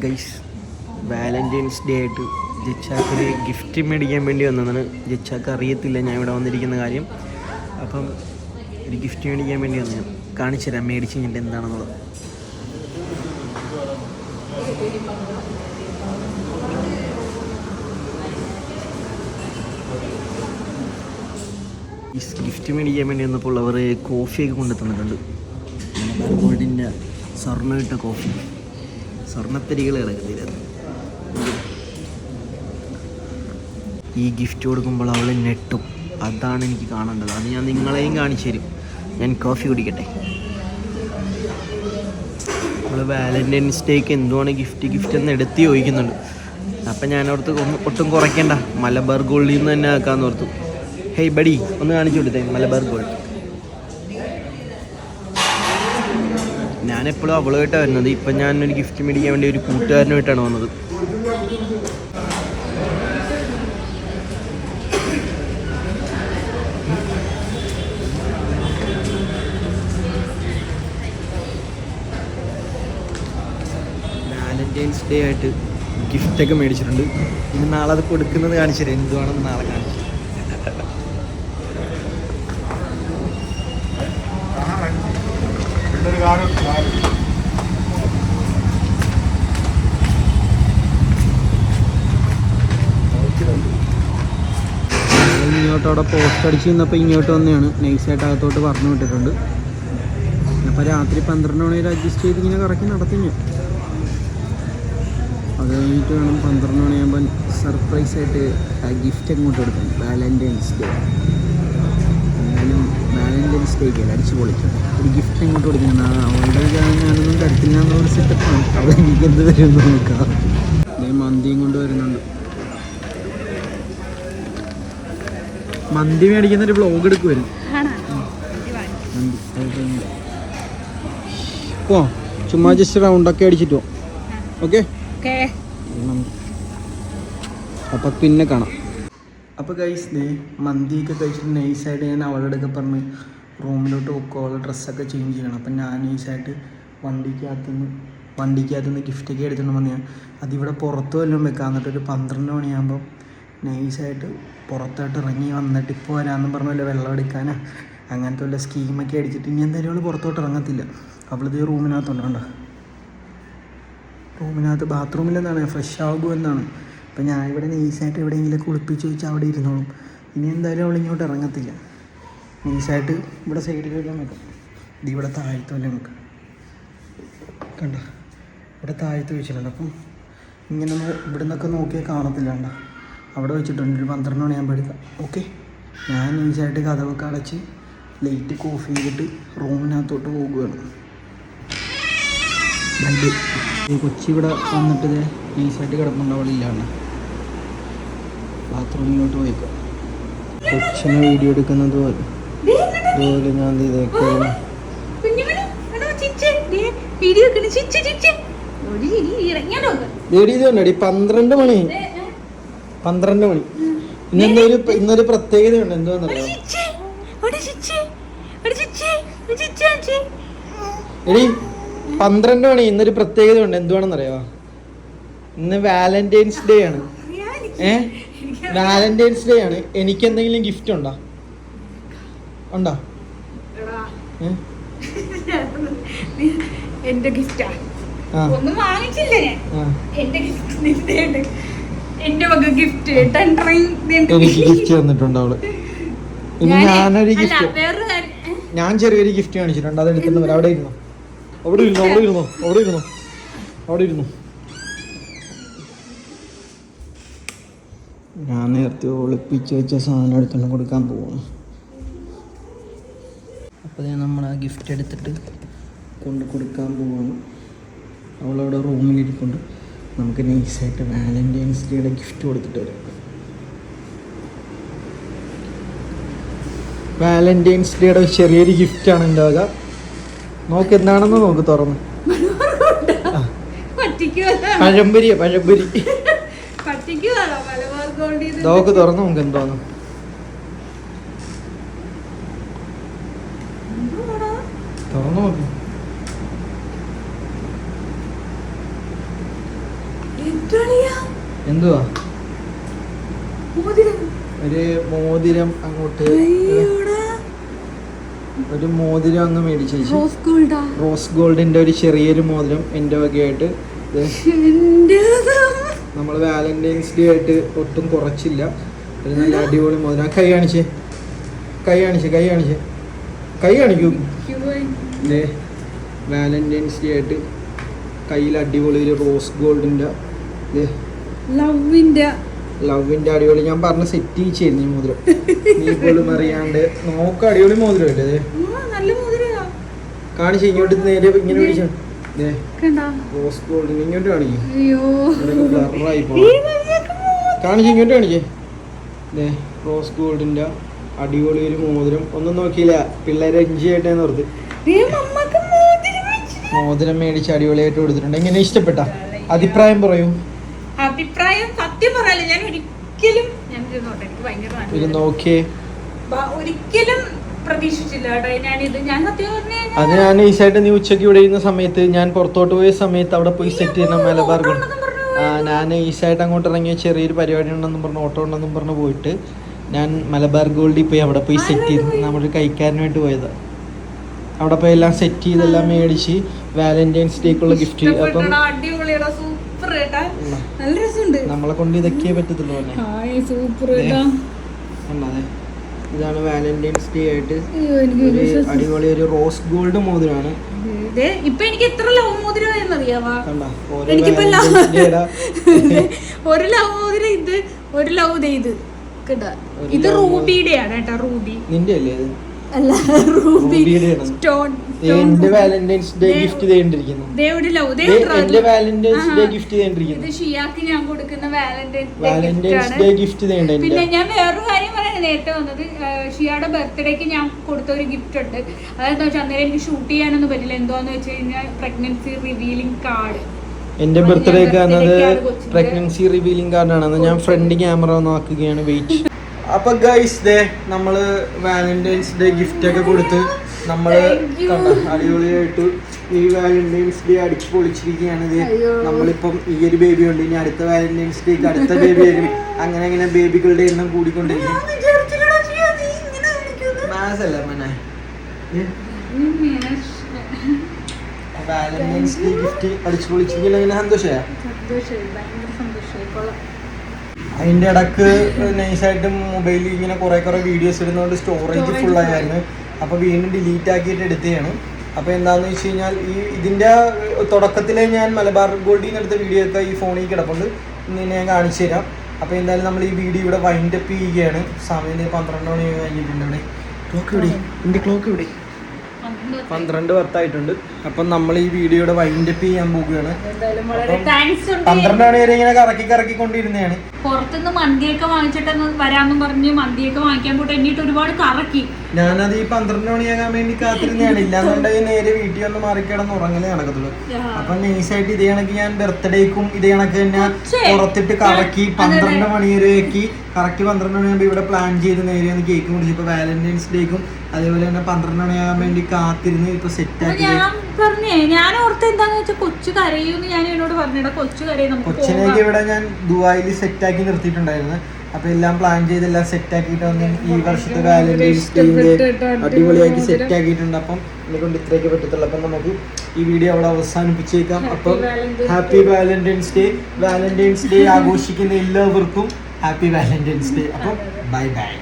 Guys, Valentine's day ആയിട്ട് ജിച്ചാക്കൊരു gift മേടിക്കാൻ വേണ്ടി വന്നതാണ്. ജിച്ചാക്ക് അറിയത്തില്ല ഞാൻ ഇവിടെ വന്നിരിക്കുന്ന കാര്യം. അപ്പം ഒരു ഗിഫ്റ്റ് മേടിക്കാൻ വേണ്ടി വന്നതാണ്. കാണിച്ചു തരാം മേടിച്ച് കഴിഞ്ഞിട്ട് എന്താണെന്നുള്ളത്. ഈ ഗിഫ്റ്റ് മേടിക്കാൻ വേണ്ടി വന്നപ്പോൾ അവർ കോഫിയൊക്കെ കൊണ്ടു തന്നിട്ടുണ്ട്. ഗോൾഡിൻ്റെ സ്വർണ്ണമിട്ട കോഫി, സ്വർണ്ണത്തരികൾ കിടക്കുന്നില്ല. ഈ ഗിഫ്റ്റ് കൊടുക്കുമ്പോൾ അവൾ നെട്ടും. അതാണ് എനിക്ക് കാണേണ്ടത്. അത് ഞാൻ നിങ്ങളെയും കാണിച്ചു തരും. ഞാൻ കോഫി കുടിക്കട്ടെ. നമ്മൾ വാലന്റൈൻസ് ഡേക്ക് എന്തുവാണ് ഗിഫ്റ്റ് എന്ന് എടുത്ത് ചോദിക്കുന്നുണ്ട്. അപ്പം ഞാനോർത്ത് ഒട്ടും കുറയ്ക്കണ്ട, മലബാർ ഗോൾഡിൽ നിന്ന് തന്നെ ആക്കാമെന്ന് ഓർത്തു. ഹേയ് ബഡി, ഒന്ന് കാണിച്ചു കൊടുത്തേ മലബാർ ഗോൾഡ്. ഞാനെപ്പോഴും അവളുമായിട്ടാണ് വരുന്നത്. ഇപ്പം ഞാനൊരു ഗിഫ്റ്റ് മേടിക്കാൻ വേണ്ടി ഒരു കൂട്ടുകാരനുമായിട്ടാണ് വന്നത്. വാലന്റൈൻസ് ഡേ ആയിട്ട് ഗിഫ്റ്റൊക്കെ മേടിച്ചിട്ടുണ്ട്. ഇനി നാളെ അത് കൊടുക്കുന്നത് കാണിച്ചു തരാം. എന്തുവാണെന്ന് നാളെ കാണിച്ചു. ഇങ്ങോട്ടവിടെ പോസ്റ്റ് അടിച്ച് നിന്നപ്പോൾ ഇങ്ങോട്ട് വന്നെയാണ്. നൈസായിട്ട് അകത്തോട്ട് പറഞ്ഞു വിട്ടിട്ടുണ്ട്. അപ്പോൾ രാത്രി 12 മണി വരെ അഡ്ജസ്റ്റ് ചെയ്ത് ഇങ്ങനെ കറക്കി നടത്തി ഞാൻ. അത് കഴിഞ്ഞിട്ട് വേണം 12 മണിയാകുമ്പോൾ സർപ്രൈസായിട്ട് ആ ഗിഫ്റ്റ് അങ്ങോട്ട് കൊടുക്കാൻ. വാലന്റൈൻസ് ഡേ, എന്നാലും വാലന്റൈൻസ് ഡേക്ക് അടിച്ച് പൊളിക്കും. ഒരു ഗിഫ്റ്റ് അങ്ങോട്ട് കൊടുക്കുന്നത് അവളുടെ ഞാനൊന്നും തരത്തില്ല എന്നുള്ളൊരു സെറ്റപ്പാണ്. അത് എനിക്ക് എന്ത് തരുമെന്ന് നോക്കാം. മന്തിയും കൊണ്ട് വരുന്നുണ്ട്. മന്തി മേടിക്കുന്നൊരു വ്ളോഗ് എടുക്കുവരും. ഓ ചുമ്മാ ജസ്റ്റ് റൗണ്ടൊക്കെ അടിച്ചിട്ടോ. ഓക്കെ, അപ്പം പിന്നെ കാണാം. അപ്പോൾ ഗൈസ്, മന്തിയൊക്കെ കഴിച്ചിട്ട് നൈസായിട്ട് ഞാൻ അവളുടെ അടുക്കെ പറഞ്ഞ് റൂമിലോട്ട് പോക്കോളെ ഡ്രസ്സൊക്കെ ചേഞ്ച് ചെയ്യണം. അപ്പം ഞാൻ നൈസായിട്ട് വണ്ടിക്കകത്തുനിന്ന് ഗിഫ്റ്റൊക്കെ എടുത്തിട്ട് വന്ന് ഞാൻ അതിവിടെ പുറത്ത് വല്ലതും വെക്കാം. എന്നിട്ടൊരു 12 മണിയാകുമ്പോൾ നൈസായിട്ട് പുറത്തോട്ട് ഇറങ്ങി വന്നിട്ട് ഇപ്പോൾ വരാമെന്ന് പറഞ്ഞല്ലോ വെള്ളം എടുക്കാനാ അങ്ങനത്തെ വല്ല സ്കീമൊക്കെ അടിച്ചിട്ട് ഇനി എന്തായാലും അവൾ പുറത്തോട്ട് ഇറങ്ങത്തില്ല. അവളിത് റൂമിനകത്തുണ്ടോ, റൂമിനകത്ത് ബാത്റൂമിലെന്താണ് ഫ്രഷ് ആകുമോ എന്നാണ്. അപ്പം ഞാൻ ഇവിടെ നൈസായിട്ട് എവിടെയെങ്കിലും കുളിപ്പിച്ച് വെച്ചാൽ അവിടെ ഇരുന്നോളും. ഇനി എന്തായാലും അവൾ ഇങ്ങോട്ട് ഇറങ്ങത്തില്ല. നൈസായിട്ട് ഇവിടെ സൈഡിൽ വല്ലതും വെക്കാം. ഇവിടെ താഴത്ത് വല്ലതും വെക്കാം. കണ്ട, ഇവിടെ താഴത്ത് വെച്ചിട്ടുണ്ട്. അപ്പം ഇങ്ങനെ ഇവിടെ നിന്നൊക്കെ നോക്കിയാൽ കാണത്തില്ല. കണ്ട, അവിടെ വെച്ചിട്ടുണ്ട്. ഒരു 12 മണിയാകുമ്പോൾ എടുക്കാം. ഓക്കെ, ഞാൻ നൈസായിട്ട് കഥവൊക്കെ അടച്ച് ലൈറ്റ് ഓഫ് ചെയ്തിട്ട് റൂമിനകത്തോട്ട് പോകുകയാണ്. ഈ കൊച്ചി ഇവിടെ വന്നിട്ട് നൈസായിട്ട് കിടപ്പുണ്ട്. അവിടെ ഇല്ലാണ്ട് ബാത്റൂമിലോട്ട് പോയിക്കാം. കൊച്ചിനെ വീഡിയോ എടുക്കുന്നത് പോലെ ഞാൻ ഇതൊക്കെ 12 മണി. ഇന്നൊരു പ്രത്യേകതയുണ്ട്. എന്താന്നറിയാം എടി, 12 മണി ഇന്നൊരു പ്രത്യേകതയുണ്ട്. എന്തുവാണെന്നറിയാമോ? ഇന്ന് വാലന്റൈൻസ് ഡേ ആണ്. വാലന്റൈൻസ് ഡേ ആണ്. എനിക്ക് എന്തെങ്കിലും ഗിഫ്റ്റ് ഉണ്ടോ? എന്റെ ഗിഫ്റ്റാ ഒന്നും വാങ്ങിച്ചില്ലേ? എന്റെ വക ഗിഫ്റ്റ് എനിക്ക് ഗിഫ്റ്റ് തന്നിട്ടുണ്ട് അവള്. ഇനി ഞാനൊരു ഗിഫ്റ്റ്, ഞാൻ ചെറിയൊരു ഗിഫ്റ്റ് കാണിച്ചിട്ടുണ്ട്. അത് എടുക്കുന്നത് അവിടെ ഇരുന്നു. ഞാൻ നേരത്തെ ഒളിപ്പിച്ച് വെച്ച സാധനം എടുത്തുകൊണ്ട് കൊടുക്കാൻ പോവാണ്. അപ്പോൾ നമ്മൾ ആ ഗിഫ്റ്റ് എടുത്തിട്ട് കൊടുക്കാൻ പോവാണ്. അവളവിടെ റൂമിലിരിപ്പുണ്ട്. നമുക്ക് നൈസായിട്ട് വാലന്റൈൻസ് ഡേയുടെ ഗിഫ്റ്റ് കൊടുത്തിട്ട് വരാം. വാലന്റൈൻസ് ഡേയുടെ ചെറിയൊരു ഗിഫ്റ്റാണ് എൻ്റെ വക. നോക്ക് എന്താണെന്ന് നോക്ക്. തുറന്ന് പഴംപൊരി നോക്ക്. തുറന്ന് നമുക്ക് എന്തോന്ന് തുറന്നു നോക്ക്. എന്തുവാ ഒരു മോതിരം അങ്ങോട്ട് ഒരു മോതിരം അങ്ങ് മേടിച്ചു റോസ് ഗോൾഡിന്റെ ഒരു ചെറിയൊരു മോതിരം എൻ്റെ വകയായിട്ട് നമ്മൾ വാലന്റൈൻസ് ഡേ ആയിട്ട് ഒട്ടും കുറച്ചില്ല. ഒരു നല്ല അടിപൊളി മോതിരം. കൈ കാണിക്കൂ. വാലന്റൈൻസ് ഡേ ആയിട്ട് കയ്യിൽ അടിപൊളി ഒരു റോസ് ഗോൾഡിന്റെ ലവിന്റെ അടിപൊളി ഞാൻ പറഞ്ഞ സെറ്റ് ചെയ്തിരുന്നു ഈ മോതിരം. നീ പോലും അറിയാണ്ട് നോക്ക അടിപൊളി മോതിരം അല്ലേ കാണിച്ചു. ഇങ്ങോട്ട് നേരെ ഇങ്ങനെ പിടിച്ചു റോസ് ഗോൾഡിന് ഇങ്ങോട്ട് കാണിക്കും. കാണിച്ചു ഇങ്ങോട്ട് കാണിച്ചേ. റോസ് ഗോൾഡിന്റെ അടിപൊളി ഒരു മോതിരം. ഒന്നും നോക്കിയില്ല, പിള്ളേരെ എൻജോയ് ചെയ്യട്ടെ ഓർത്ത് മോതിരം മേടിച്ച് അടിപൊളിയായിട്ട് കൊടുത്തിട്ടുണ്ട്. എങ്ങനെ ഇഷ്ടപ്പെട്ട അഭിപ്രായം പറയൂ. അഭിപ്രായം സത്യം പറയല്ല, ഞാൻ ഒരിക്കലും ഇത് നോക്കിയേ ഒരിക്കലും പ്രതീക്ഷിച്ചില്ല കേട്ടോ ഞാനിത്. ഞാൻ സത്യം അത് ഞാൻ ഈസായിട്ട് നീ ഉച്ചയ്ക്ക് ഇവിടെ ഇരുന്ന സമയത്ത് ഞാൻ പുറത്തോട്ട് പോയ സമയത്ത് അവിടെ പോയി സെറ്റ് ചെയ്യണം മലബാർ ഗോൾഡ്. ഞാൻ ഈസായിട്ട് അങ്ങോട്ട് ഇറങ്ങിയ ചെറിയൊരു പരിപാടി ഉണ്ടെന്നും പറഞ്ഞ് ഓട്ടോ ഉണ്ടെന്നും പറഞ്ഞ് പോയിട്ട് ഞാൻ മലബാർ ഗോൾഡിൽ പോയി അവിടെ പോയി സെറ്റ് ചെയ്ത് നമ്മൾ കഴിക്കാനായിട്ട് പോയത്. അവിടെ പോയി എല്ലാം സെറ്റ് ചെയ്തെല്ലാം മേടിച്ച് വാലന്റൈൻസ് ഡേക്കുള്ള ഗിഫ്റ്റ്. അപ്പം നമ്മളെ കൊണ്ട് ഇതൊക്കെ പറ്റത്തുള്ളൂ. ഇതാണ് വാലന്റൈൻസ് ഡേ ആയിട്ട് അടിപൊളി ഒരു റോസ് ഗോൾഡ് മോതിരമാണ്. ഇപ്പൊ എനിക്ക് എത്ര ലവ് മോതിരം അറിയാവാ? ഒരു ലവ് മോതിരം ഇത്, ഒരു ലവ് ഇത് കേട്ടാ. ഇത് റൂബിയുടെ ആണ് കേട്ടോ. റൂബി നിന്റെ അല്ലേ? അല്ല, സ്റ്റോൺ. എന്റെ വാലന്റൈൻസ് ഡേ ഗിഫ്റ്റ് ചെയ്തിരിക്കുന്നു. എന്റെ വാലന്റൈൻസ് ഡേ ഗിഫ്റ്റ് ചെയ്തിരിക്കുന്നു. ഇത് ഷിയാക്ക് ഞാൻ കൊടുക്കുന്ന വാലന്റൈൻസ് ഡേ ഗിഫ്റ്റ് ചെയ്യണ്ടേ. പിന്നെ ഞാൻ വേറൊരു കാര്യം പറയാൻ നേരത്തെ വന്നത്, ഷിയയുടെ ബർത്ത്ഡേക്ക് ഞാൻ കൊടുത്ത ഒരു ഗിഫ്റ്റ് ഉണ്ട്. അതെന്താ വെച്ചാൽ അന്നേരം എനിക്ക് ഷൂട്ട് ചെയ്യാനൊന്നും പറ്റില്ല. എന്താന്ന് വെച്ച് കഴിഞ്ഞാൽ പ്രഗ്നൻസി റിവീലിംഗ് കാർഡ്. എന്റെ ബർത്ത്ഡേക്ക് ആണത് പ്രഗ്നൻസി റിവീലിംഗ് കാർഡാണ്. ഞാൻ ഫ്രണ്ട് ക്യാമറ നോക്കുകയാണ്. വെയിറ്റ്. അപ്പൊ ഗൈസ് ദേ നമ്മള് വാലന്റൈൻസ് ഡേ ഗിഫ്റ്റ് ഒക്കെ കൊടുത്ത് നമ്മള് അടിപൊളിയായിട്ട് ഈ വാലന്റൈൻസ് ഡേ അടിച്ചു പൊളിച്ചിരിക്കുകയാണ്. നമ്മളിപ്പം ഈ ഒരു ബേബി ഉണ്ട്, ഇനി അടുത്ത വാലന്റൈൻസ് ഡേക്ക് അടുത്ത ബേബി ആയിരിക്കും. അങ്ങനെ ബേബികളുടെ എണ്ണം കൂടിക്കൊണ്ടിരിക്കും. വാലന്റൈൻസ് ഡേ ഗിഫ്റ്റ് അടിച്ചു പൊളിച്ചിരിക്കില്ല. ഇങ്ങനെ സന്തോഷമായ അതിൻ്റെ ഇടക്ക് നൈസായിട്ട് മൊബൈലിൽ ഇങ്ങനെ കുറേ വീഡിയോസ് ഇടുന്നതുകൊണ്ട് സ്റ്റോറേജ് ഫുള്ളായിരുന്നു. അപ്പോൾ വീണ്ടും ഡിലീറ്റ് ആക്കിയിട്ട് എടുത്തതാണ്. അപ്പോൾ എന്താണെന്ന് വെച്ച് കഴിഞ്ഞാൽ ഇതിൻ്റെ തുടക്കത്തിലെ ഞാൻ മലബാർ ഗോൾഡിൽ നിന്ന് എടുത്ത വീഡിയോ ഒക്കെ ഈ ഫോണിൽ കിടപ്പുണ്ട്. ഇന്ന് ഞാൻ കാണിച്ചു തരാം. അപ്പോൾ എന്തായാലും നമ്മൾ ഈ വീഡിയോ ഇവിടെ വൈൻഡ് അപ്പ് ചെയ്യുകയാണ്. സമയം 12 മണി കഴിഞ്ഞിട്ടുണ്ട്. ഇവിടെ ക്ലോക്ക് ഇവിടെ, എൻ്റെ ക്ലോക്ക് ഇവിടെ 12:10 അപ്പം നമ്മൾ ഈ വീഡിയോയുടെ വൈൻഡ് അപ്പ് ചെയ്യാൻ പോകുകയാണ്. 12 മണി വരെ ഇങ്ങനെ കറക്കിക്കൊണ്ടിരുന്നതാണ്. പുറത്തുനിന്ന് മന്തിയൊക്കെ വാങ്ങിച്ചിട്ടൊന്ന് വരാമെന്ന് പറഞ്ഞ് മന്തിയൊക്കെ വാങ്ങിക്കാൻ പോയിട്ട് എന്നിട്ട് ഒരുപാട് കറക്കി. ഞാനത് ഈ 12 മണിയാകാൻ വേണ്ടി കാത്തിരുന്നതാണ്. ഇല്ലാന്നുണ്ടെങ്കിൽ നേരെ വീട്ടിൽ വന്ന് മാറിക്കിടന്ന് ഉറങ്ങലേ നടക്കത്തുള്ളൂ. അപ്പൊ നൈസായിട്ട് ഇതേ കണക്ക് ഞാൻ ബർത്ത്ഡേക്കും ഇതേ കണക്ക് തന്നെ പുറത്തിട്ട് കറക്കി 12 മണി വരെ ആക്കി. കറക്റ്റ് 12 മണിയാകുമ്പോൾ ഇവിടെ പ്ലാൻ ചെയ്ത് നേരെ ഒന്ന് കേക്ക് മുടിച്ചു. ഇപ്പൊ വാലന്റൈൻസ് ഡേക്കും അതേപോലെ തന്നെ 12 മണിയാകാൻ വേണ്ടി കാത്തിരുന്ന് ഇപ്പൊ സെറ്റ് ആക്കി. ഞാൻ ഓർത്ത് എന്താന്ന് വെച്ചാൽ കൊച്ചു കരയൂന്ന് ഞാൻ എന്നോട് പറഞ്ഞിട. കൊച്ചിനേക്ക് ഇവിടെ ഞാൻ ദുബായിൽ സെറ്റ് ആക്കി നിർത്തിയിട്ടുണ്ടായിരുന്നു. അപ്പൊ എല്ലാം പ്ലാൻ ചെയ്ത് എല്ലാം സെറ്റ് ആക്കിയിട്ട് വന്ന് ഈ വർഷത്തെ വാലന്റൈൻസ് ഡേയുടെ അടിപൊളിയാക്കി സെറ്റ് ആക്കിയിട്ടുണ്ട്. അപ്പം എന്നെ കൊണ്ട് ഇത്രയൊക്കെ പറ്റത്തുള്ളൂ. അപ്പം നമുക്ക് ഈ വീഡിയോ അവിടെ അവസാനിപ്പിച്ചേക്കാം. അപ്പം happy Valentine's day. Valentine's day ആഘോഷിക്കുന്ന എല്ലാവർക്കും ഹാപ്പി വാലന്റൈൻസ് ഡേ. അപ്പം ബൈ ബൈ.